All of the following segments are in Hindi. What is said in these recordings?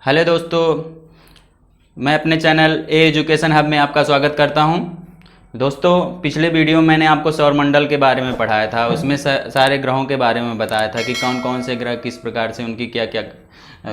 हेलो दोस्तों, मैं अपने चैनल ए एजुकेशन हब में आपका स्वागत करता हूं। दोस्तों, पिछले वीडियो में मैंने आपको सौरमंडल के बारे में पढ़ाया था। उसमें सारे ग्रहों के बारे में बताया था कि कौन कौन से ग्रह किस प्रकार से उनकी क्या क्या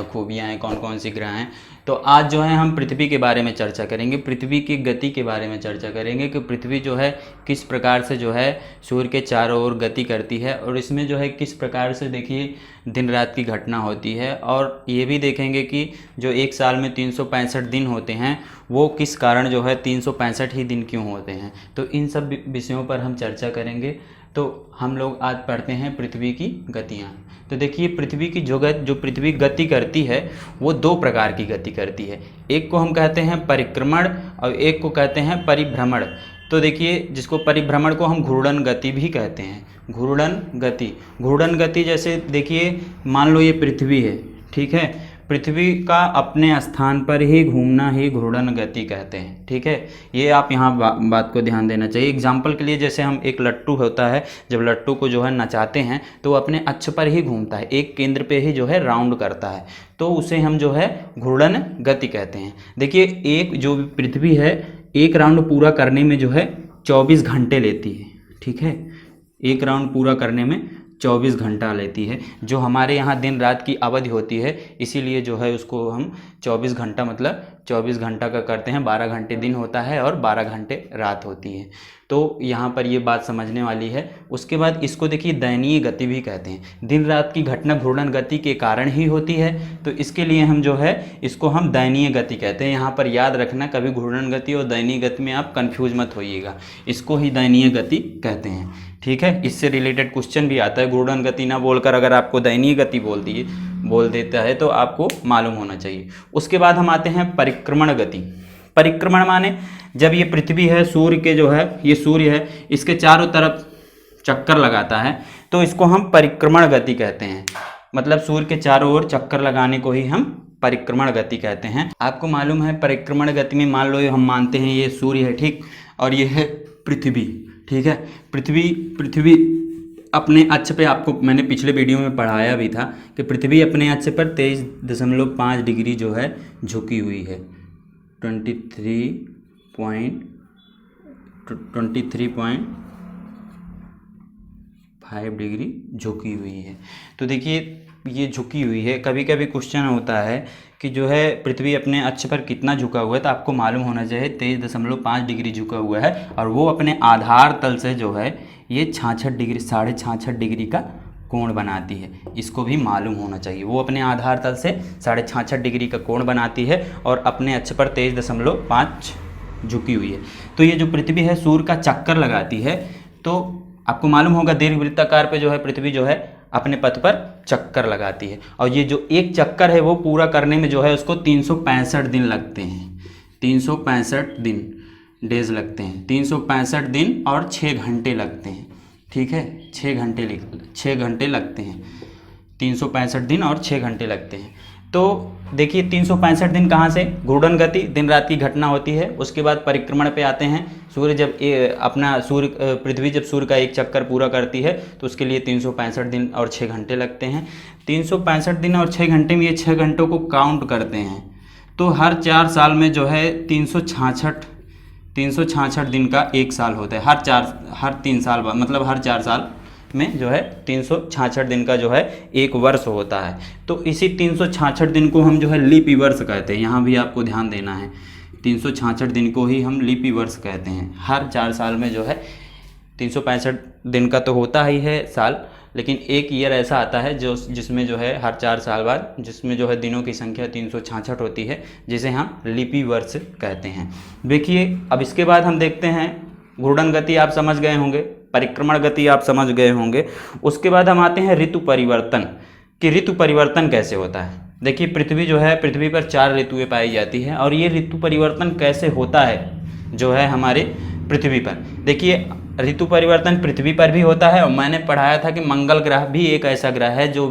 खूबियाँ हैं, कौन कौन सी ग्रह हैं। तो आज जो है हम पृथ्वी के बारे में चर्चा करेंगे, पृथ्वी की गति के बारे में चर्चा करेंगे कि पृथ्वी जो है किस प्रकार से जो है सूर्य के चारों ओर गति करती है और इसमें जो है किस प्रकार से देखिए दिन रात की घटना होती है। और ये भी देखेंगे कि जो एक साल में 365 दिन होते हैं वो किस कारण जो है 365 ही दिन क्यों होते हैं। तो इन सब विषयों पर हम चर्चा करेंगे। तो हम लोग आज पढ़ते हैं पृथ्वी की गतियाँ। तो देखिए पृथ्वी की जो पृथ्वी गति करती है वो दो प्रकार की गति करती है। एक को हम कहते हैं परिक्रमण और एक को कहते हैं परिभ्रमण। तो देखिए जिसको परिभ्रमण को हम घूर्णन गति भी कहते हैं। घूर्णन गति जैसे देखिए मान लो ये पृथ्वी है, ठीक है। पृथ्वी का अपने स्थान पर ही घूमना ही घूर्णन गति कहते हैं, ठीक है। ये आप यहाँ बात को ध्यान देना चाहिए। एग्जाम्पल के लिए जैसे हम एक लट्टू होता है, जब लट्टू को जो है नचाते हैं तो वो अपने अक्ष पर ही घूमता है, एक केंद्र पे ही जो है राउंड करता है, तो उसे हम जो है घूर्णन गति कहते हैं। देखिए एक जो पृथ्वी है एक राउंड पूरा करने में जो है 24 घंटे लेती है, ठीक है। एक राउंड पूरा करने में 24 घंटा लेती है। जो हमारे यहाँ दिन रात की अवधि होती है इसीलिए जो है उसको हम 24 घंटा मतलब 24 घंटा का करते हैं। 12 घंटे दिन होता है और 12 घंटे रात होती है। तो यहाँ पर ये बात समझने वाली है। उसके बाद इसको देखिए दयनीय गति भी कहते हैं। दिन रात की घटना घूर्णन गति के कारण ही होती है, तो इसके लिए हम जो है इसको हम दयनीय गति कहते हैं। यहाँ पर याद रखना, कभी घूर्णन गति और दयनीय गति में आप कन्फ्यूज मत होइएगा, इसको ही दयनीय गति कहते हैं, ठीक है। इससे रिलेटेड क्वेश्चन भी आता है। घूर्णन गति ना बोलकर अगर आपको दयनीय गति बोल देता है तो आपको मालूम होना चाहिए। उसके बाद हम आते हैं परिक्रमण गति। परिक्रमण माने जब ये पृथ्वी है, सूर्य के जो है ये सूर्य है, इसके चारों तरफ चक्कर लगाता है तो इसको हम परिक्रमण गति कहते हैं। मतलब सूर्य के चारों ओर चक्कर लगाने को ही हम परिक्रमण गति कहते हैं। आपको मालूम है परिक्रमण गति में मान लो हम मानते हैं ये सूर्य है, ठीक, और ये है पृथ्वी, ठीक है। पृथ्वी अपने अक्ष पे, आपको मैंने पिछले वीडियो में पढ़ाया भी था कि पृथ्वी अपने अक्ष पर 23.5 डिग्री जो है झुकी हुई है। 23.5 डिग्री झुकी हुई है। तो देखिए ये झुकी हुई है। कभी कभी क्वेश्चन होता है कि जो है पृथ्वी अपने अक्ष पर कितना झुका हुआ है, तो आपको मालूम होना चाहिए 23.5 डिग्री झुका हुआ है और वो अपने आधार तल से जो है ये 66 डिग्री का कोण बनाती है। इसको भी मालूम होना चाहिए। वो अपने आधार तल से 66 डिग्री का कोण बनाती है और अपने अक्ष पर 23.5 झुकी हुई है। तो ये जो पृथ्वी है सूर्य का चक्कर लगाती है। तो आपको मालूम होगा दीर्घवृत्ताकार पे जो है पृथ्वी जो है अपने पथ पर चक्कर लगाती है और ये जो एक चक्कर है वो पूरा करने में जो है उसको 365 दिन लगते हैं। 365 दिन डेज लगते हैं। 365 दिन और 6 घंटे लगते हैं, ठीक है। 6 घंटे लगते हैं। 365 दिन और 6 घंटे लगते हैं। तो देखिए 365 दिन कहाँ से, घूर्णन गति, दिन रात की घटना होती है। उसके बाद परिक्रमण पे आते हैं। सूर्य जब पृथ्वी जब सूर्य का एक चक्कर पूरा करती है तो उसके लिए 365 दिन और 6 घंटे लगते हैं। 365 दिन और 6 घंटे में ये 6 घंटों को काउंट करते हैं तो हर 4 साल में जो है 366 दिन का एक साल होता है। हर 3 साल बाद मतलब हर 4 साल में जो है 366 दिन का जो है एक वर्ष होता है। तो इसी 366 दिन को हम जो है लीपी वर्ष कहते हैं। यहाँ भी आपको ध्यान देना है, 366 दिन को ही हम लीपी वर्ष कहते हैं। हर 4 साल में जो है 365 दिन का तो होता ही है साल, लेकिन एक ईयर ऐसा आता है जिसमें जो है हर 4 साल बाद जिसमें जो है दिनों की संख्या 366 होती है, जिसे हम लीपी वर्ष कहते हैं। देखिए अब इसके बाद हम देखते हैं घूर्णन गति आप समझ गए होंगे, परिक्रमण गति आप समझ गए होंगे। उसके बाद हम आते हैं ऋतु परिवर्तन कि ऋतु परिवर्तन कैसे होता है। देखिए पृथ्वी जो है, पृथ्वी पर 4 ऋतुएं पाई जाती हैं और ये ऋतु परिवर्तन कैसे होता है जो है हमारे पृथ्वी पर। देखिए ऋतु परिवर्तन पृथ्वी पर भी होता है और मैंने पढ़ाया था कि मंगल ग्रह भी एक ऐसा ग्रह है जो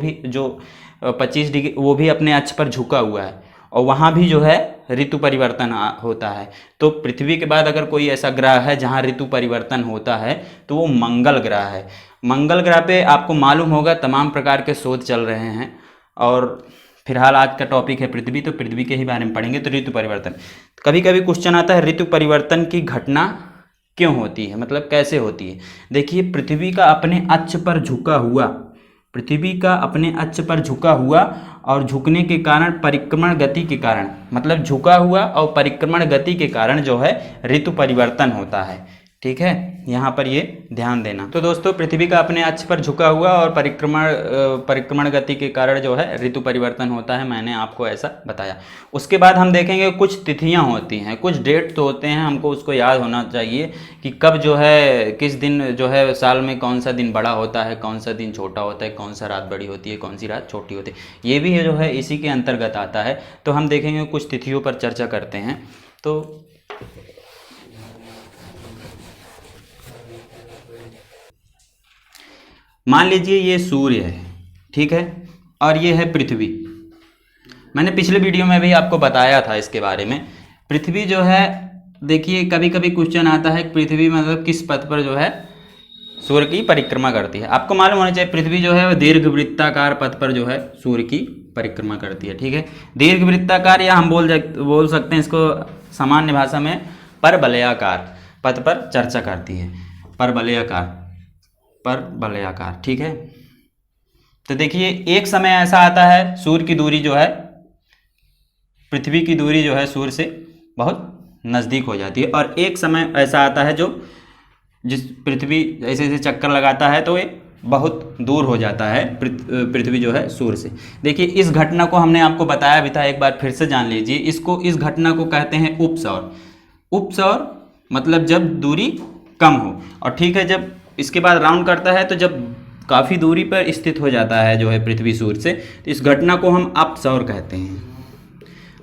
25 डिग्री वो भी अपने अक्ष पर झुका हुआ है और वहाँ भी जो है ऋतु परिवर्तन होता है। तो पृथ्वी के बाद अगर कोई ऐसा ग्रह है जहाँ ऋतु परिवर्तन होता है तो वो मंगल ग्रह है। मंगल ग्रह पे आपको मालूम होगा तमाम प्रकार के शोध चल रहे हैं और फिलहाल आज का टॉपिक है पृथ्वी, तो पृथ्वी के ही बारे में पढ़ेंगे। तो ऋतु परिवर्तन, कभी कभी क्वेश्चन आता है ऋतु परिवर्तन की घटना क्यों होती है, मतलब कैसे होती है। देखिए, पृथ्वी का अपने अक्ष पर झुका हुआ, पृथ्वी का अपने अक्ष पर झुका हुआ और झुकने के कारण परिक्रमण गति के कारण, मतलब झुका हुआ और परिक्रमण गति के कारण जो है ऋतु परिवर्तन होता है। ठीक है, यहाँ पर ये ध्यान देना। तो दोस्तों, पृथ्वी का अपने अक्ष पर झुका हुआ और परिक्रमण गति के कारण जो है ऋतु परिवर्तन होता है, मैंने आपको ऐसा बताया। उसके बाद हम देखेंगे कुछ तिथियां होती हैं, कुछ डेट तो होते हैं, हमको उसको याद होना चाहिए कि कब जो है किस दिन जो है साल में कौन सा दिन बड़ा होता है, कौन सा दिन छोटा होता है, कौन सा रात बड़ी होती है, कौन सी रात छोटी होती है, ये भी जो है इसी के अंतर्गत आता है। तो हम देखेंगे, कुछ तिथियों पर चर्चा करते हैं। तो मान लीजिए ये सूर्य है, ठीक है, और ये है पृथ्वी। मैंने पिछले वीडियो में भी आपको बताया था इसके बारे में। पृथ्वी जो है, देखिए कभी कभी क्वेश्चन आता है पृथ्वी मतलब किस पथ पर जो है सूर्य की परिक्रमा करती है। आपको मालूम होना चाहिए पृथ्वी जो है वह दीर्घवृत्ताकार पथ पर जो है सूर्य की परिक्रमा करती है। ठीक है, दीर्घवृत्ताकार, या हम बोल सकते हैं इसको सामान्य भाषा में परवलयाकार पथ पर चर्चा करती है। परवलयाकार, ठीक है। तो देखिए, एक समय ऐसा आता है सूर्य की दूरी जो है, पृथ्वी की दूरी जो है सूर्य से बहुत नज़दीक हो जाती है, और एक समय ऐसा आता है जो जिस पृथ्वी ऐसे ऐसे चक्कर लगाता है तो ये बहुत दूर हो जाता है पृथ्वी जो है सूर्य से। देखिए, इस घटना को हमने आपको बताया भी था, एक बार फिर से जान लीजिए। इस घटना को कहते हैं उपसौर। उपसौर मतलब जब दूरी कम हो, और ठीक है, जब इसके बाद राउंड करता है तो जब काफ़ी दूरी पर स्थित हो जाता है जो है पृथ्वी सूर्य से, तो इस घटना को हम अपसौर कहते हैं।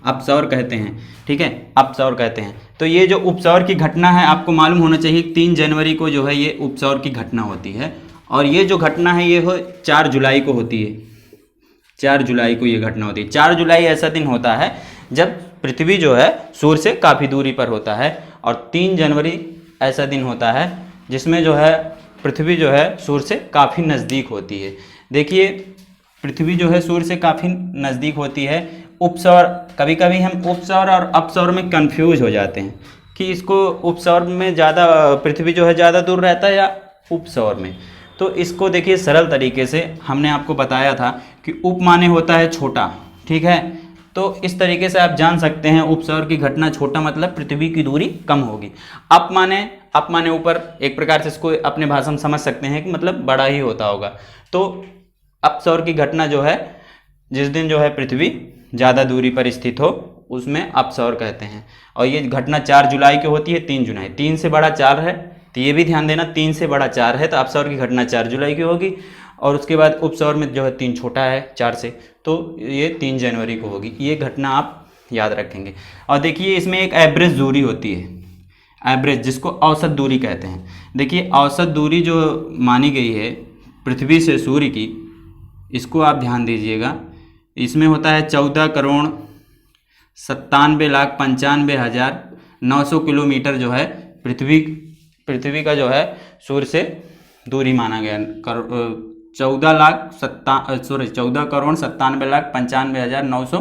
अपसौर कहते हैं, ठीक है, अपसौर कहते हैं। तो ये जो उपसौर की घटना है, आपको मालूम होना चाहिए 3 जनवरी को जो है ये उपसौर की घटना होती है, और ये जो घटना है ये 4 जुलाई को होती है। 4 जुलाई को ये घटना होती है। 4 जुलाई ऐसा दिन होता है जब पृथ्वी जो है सूर्य से काफ़ी दूरी पर होता है, और 3 जनवरी ऐसा दिन होता है जिसमें जो है पृथ्वी जो है सूर्य से काफ़ी नज़दीक होती है। देखिए, पृथ्वी जो है सूर्य से काफ़ी नज़दीक होती है। उपसौर, कभी कभी हम उपसौर और अपसौर में कंफ्यूज हो जाते हैं कि इसको उपसौर में ज़्यादा, पृथ्वी जो है ज़्यादा दूर रहता है, या उपसौर में। तो इसको देखिए सरल तरीके से हमने आपको बताया था कि उप माने होता है छोटा, ठीक है। तो इस तरीके से आप जान सकते हैं उपसौर की घटना छोटा मतलब पृथ्वी की दूरी कम होगी। अप माने ऊपर, एक प्रकार से इसको अपने भाषा में समझ सकते हैं कि मतलब बड़ा ही होता होगा। तो अपसौर की घटना जो है जिस दिन जो है पृथ्वी ज़्यादा दूरी पर स्थित हो उसमें अपसौर कहते हैं। और ये घटना 4 जुलाई की होती है, 3 जुलाई, 3 से बड़ा 4 है, तो ये भी ध्यान देना, 3 से बड़ा 4 है, तो अपसौर की घटना 4 जुलाई की होगी। और उसके बाद उपसौर में जो है 3 छोटा है 4 से, तो ये 3 जनवरी को होगी। ये घटना आप याद रखेंगे। और देखिए, इसमें एक एवरेज दूरी होती है, एवरेज, जिसको औसत दूरी कहते हैं। देखिए, औसत दूरी जो मानी गई है पृथ्वी से सूर्य की, इसको आप ध्यान दीजिएगा। इसमें होता है 14,97,95,900 किलोमीटर जो है पृथ्वी का जो है सूर्य से दूरी माना गया। 14,97,95,900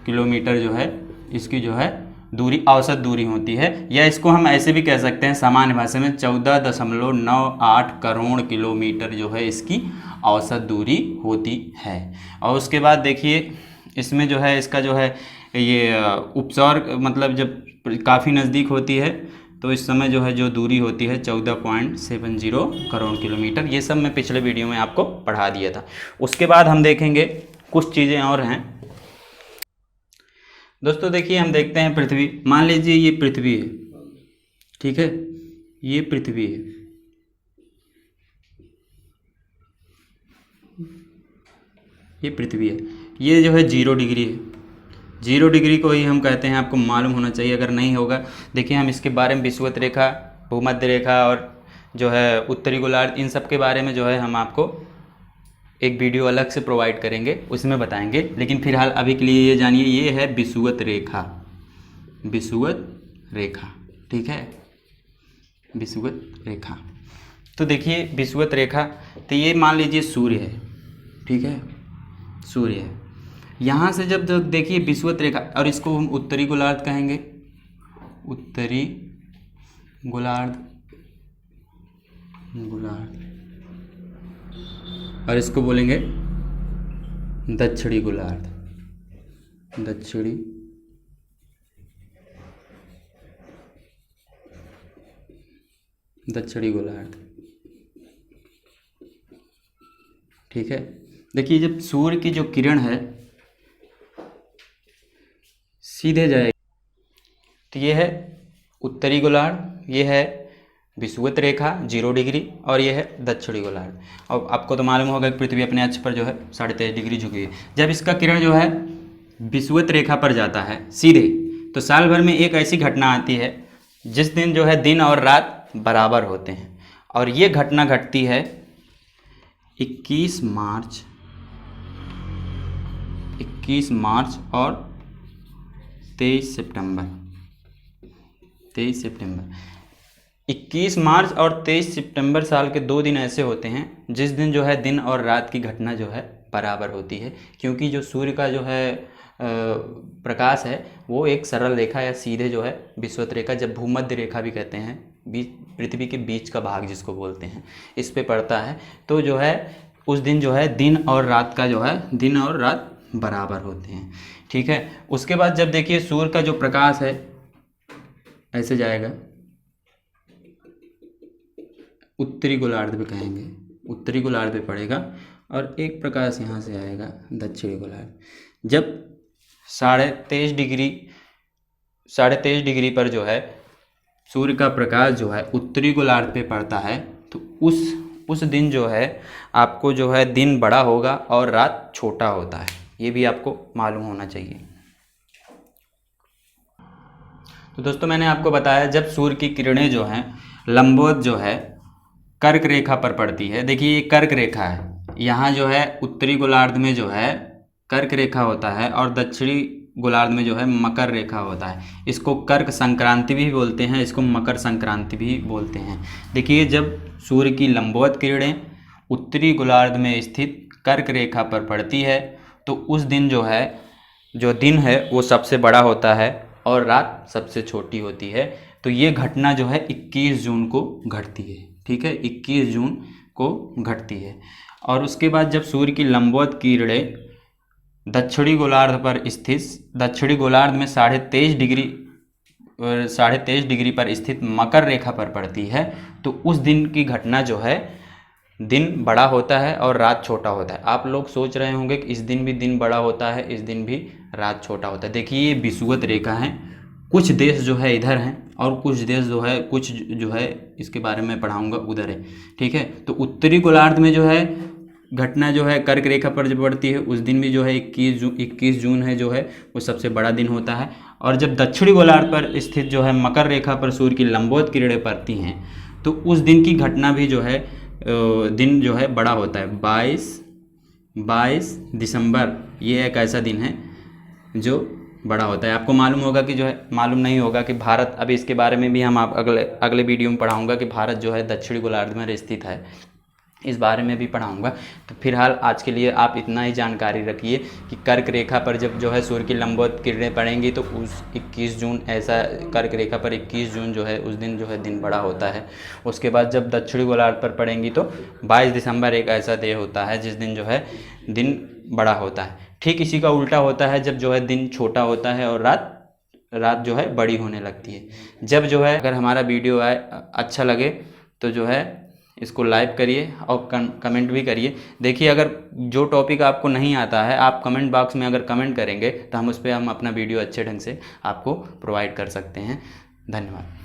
किलोमीटर जो है इसकी जो है दूरी औसत दूरी होती है, या इसको हम ऐसे भी कह सकते हैं सामान्य भाषा में 14.98 करोड़ किलोमीटर जो है इसकी औसत दूरी होती है। और उसके बाद देखिए, इसमें जो है इसका जो है ये उपसौर मतलब जब काफ़ी नज़दीक होती है तो इस समय जो है जो दूरी होती है 14.70 करोड़ किलोमीटर। ये सब मैं पिछले वीडियो में आपको पढ़ा दिया था। उसके बाद हम देखेंगे कुछ चीज़ें और हैं दोस्तों। देखिए, हम देखते हैं पृथ्वी, मान लीजिए ये पृथ्वी है, ठीक है, ये पृथ्वी है, ये पृथ्वी है, ये जो है 0 डिग्री है। 0 डिग्री को ही हम कहते हैं, आपको मालूम होना चाहिए, अगर नहीं होगा देखिए हम इसके बारे में विषुवत रेखा, भूमध्य रेखा और जो है उत्तरी गोलार्ध, इन सब के बारे में जो है हम आपको एक वीडियो अलग से प्रोवाइड करेंगे, उसमें बताएंगे। लेकिन फिलहाल अभी के लिए ये जानिए, ये है विषुवत रेखा, विषुवत रेखा, ठीक है, विषुवत रेखा। तो देखिए विषुवत रेखा, तो ये मान लीजिए सूर्य है, ठीक है, सूर्य है। यहाँ से जब जब देखिए विषुवत रेखा, और इसको हम उत्तरी गोलार्ध कहेंगे, उत्तरी गोलार्ध, और इसको बोलेंगे दक्षिणी गोलार्ध, दक्षिणी गोलार्ध। ठीक है, देखिए जब सूर्य की जो किरण है सीधे जाएगी तो ये है उत्तरी गोलार्ध, ये है विषुवत रेखा 0 डिग्री, और ये है दक्षिणी गोलार्ध। और आपको तो मालूम होगा कि पृथ्वी अपने अक्ष पर जो है 23.5 डिग्री झुकी है। जब इसका किरण जो है विषुवत रेखा पर जाता है सीधे, तो साल भर में एक ऐसी घटना आती है जिस दिन जो है दिन और रात बराबर होते हैं, और ये घटना घटती है 21 मार्च और 23 सितंबर। 21 मार्च और 23 सितंबर साल के 2 दिन ऐसे होते हैं जिस दिन जो है दिन और रात की घटना जो है बराबर होती है, क्योंकि जो सूर्य का जो है प्रकाश है वो एक सरल रेखा या सीधे जो है विषुवत रेखा, जब भूमध्य रेखा भी कहते हैं, पृथ्वी के बीच का भाग जिसको बोलते हैं, इस पे पड़ता है। तो जो है उस दिन जो है दिन और रात का जो है दिन और रात बराबर होते हैं। ठीक है, उसके बाद जब देखिए सूर्य का जो प्रकाश है ऐसे जाएगा, उत्तरी गोलार्ध पे कहेंगे, उत्तरी गोलार्ध पे पड़ेगा, और एक प्रकाश यहाँ से आएगा दक्षिणी गोलार्ध। जब 23.5 डिग्री पर जो है सूर्य का प्रकाश जो है उत्तरी गोलार्ध पे पड़ता है, तो उस दिन जो है आपको जो है दिन बड़ा होगा और रात छोटा होता है, ये भी आपको मालूम होना चाहिए। तो दोस्तों मैंने आपको बताया जब सूर्य की किरणें जो हैं लंबवत जो है कर्क रेखा पर पड़ती है। देखिए ये कर्क रेखा है, यहाँ जो है उत्तरी गोलार्ध में जो है कर्क रेखा होता है, और दक्षिणी गोलार्ध में जो है मकर रेखा होता है। इसको कर्क संक्रांति भी बोलते हैं, इसको मकर संक्रांति भी बोलते हैं। देखिए जब सूर्य की लंबवत किरणें उत्तरी गोलार्ध में स्थित कर्क रेखा पर पड़ती है, तो उस दिन जो है जो दिन है वो सबसे बड़ा होता है और रात सबसे छोटी होती है। तो ये घटना जो है 21 जून को घटती है। ठीक है, 21 जून को घटती है। और उसके बाद जब सूर्य की लंबवत किरणें दक्षिणी गोलार्ध पर स्थित, दक्षिणी गोलार्ध में 23.5 डिग्री पर स्थित मकर रेखा पर पड़ती है, तो उस दिन की घटना जो है दिन बड़ा होता है और रात छोटा होता है। आप लोग सोच रहे होंगे कि इस दिन भी दिन बड़ा होता है, इस दिन भी रात छोटा होता है। देखिए ये विषुवत रेखा है, कुछ देश जो है इधर हैं और कुछ देश जो है कुछ जो है इसके बारे में पढ़ाऊंगा उधर है। ठीक है, तो उत्तरी गोलार्ध में जो है घटना जो है कर्क रेखा पर जब बढ़ती है उस दिन भी जो है 21 जून है जो है वो सबसे बड़ा दिन होता है। और जब दक्षिणी गोलार्ध पर स्थित जो है मकर रेखा पर सूर्य की लंबवत किरणें पड़ती हैं, तो उस दिन की घटना भी जो है दिन जो है बड़ा होता है। 22 दिसंबर ये एक ऐसा दिन है जो बड़ा होता है। आपको मालूम होगा कि जो है मालूम नहीं होगा कि भारत, अभी इसके बारे में भी हम आप अगले वीडियो में पढ़ाऊंगा कि भारत जो है दक्षिणी गोलार्ध में स्थित है, इस बारे में भी पढ़ाऊंगा। तो फिलहाल आज के लिए आप इतना ही जानकारी रखिए कि कर्क रेखा पर जब जो है सूर्य की लंबवत किरणें पड़ेंगी तो उस 21 जून ऐसा कर्क रेखा पर 21 जून जो है उस दिन जो है दिन बड़ा होता है। उसके बाद जब दक्षिणी गोलार्ध पर पड़ेंगी तो 22 दिसंबर एक ऐसा डे होता है जिस दिन जो है दिन बड़ा होता है। ठीक इसी का उल्टा होता है जब जो है दिन छोटा होता है और रात जो है बड़ी होने लगती है। जब जो है अगर हमारा वीडियो अच्छा लगे तो जो है इसको लाइक करिए और कमेंट भी करिए। देखिए अगर जो टॉपिक आपको नहीं आता है आप कमेंट बॉक्स में अगर कमेंट करेंगे तो हम उस पर अपना वीडियो अच्छे ढंग से आपको प्रोवाइड कर सकते हैं। धन्यवाद।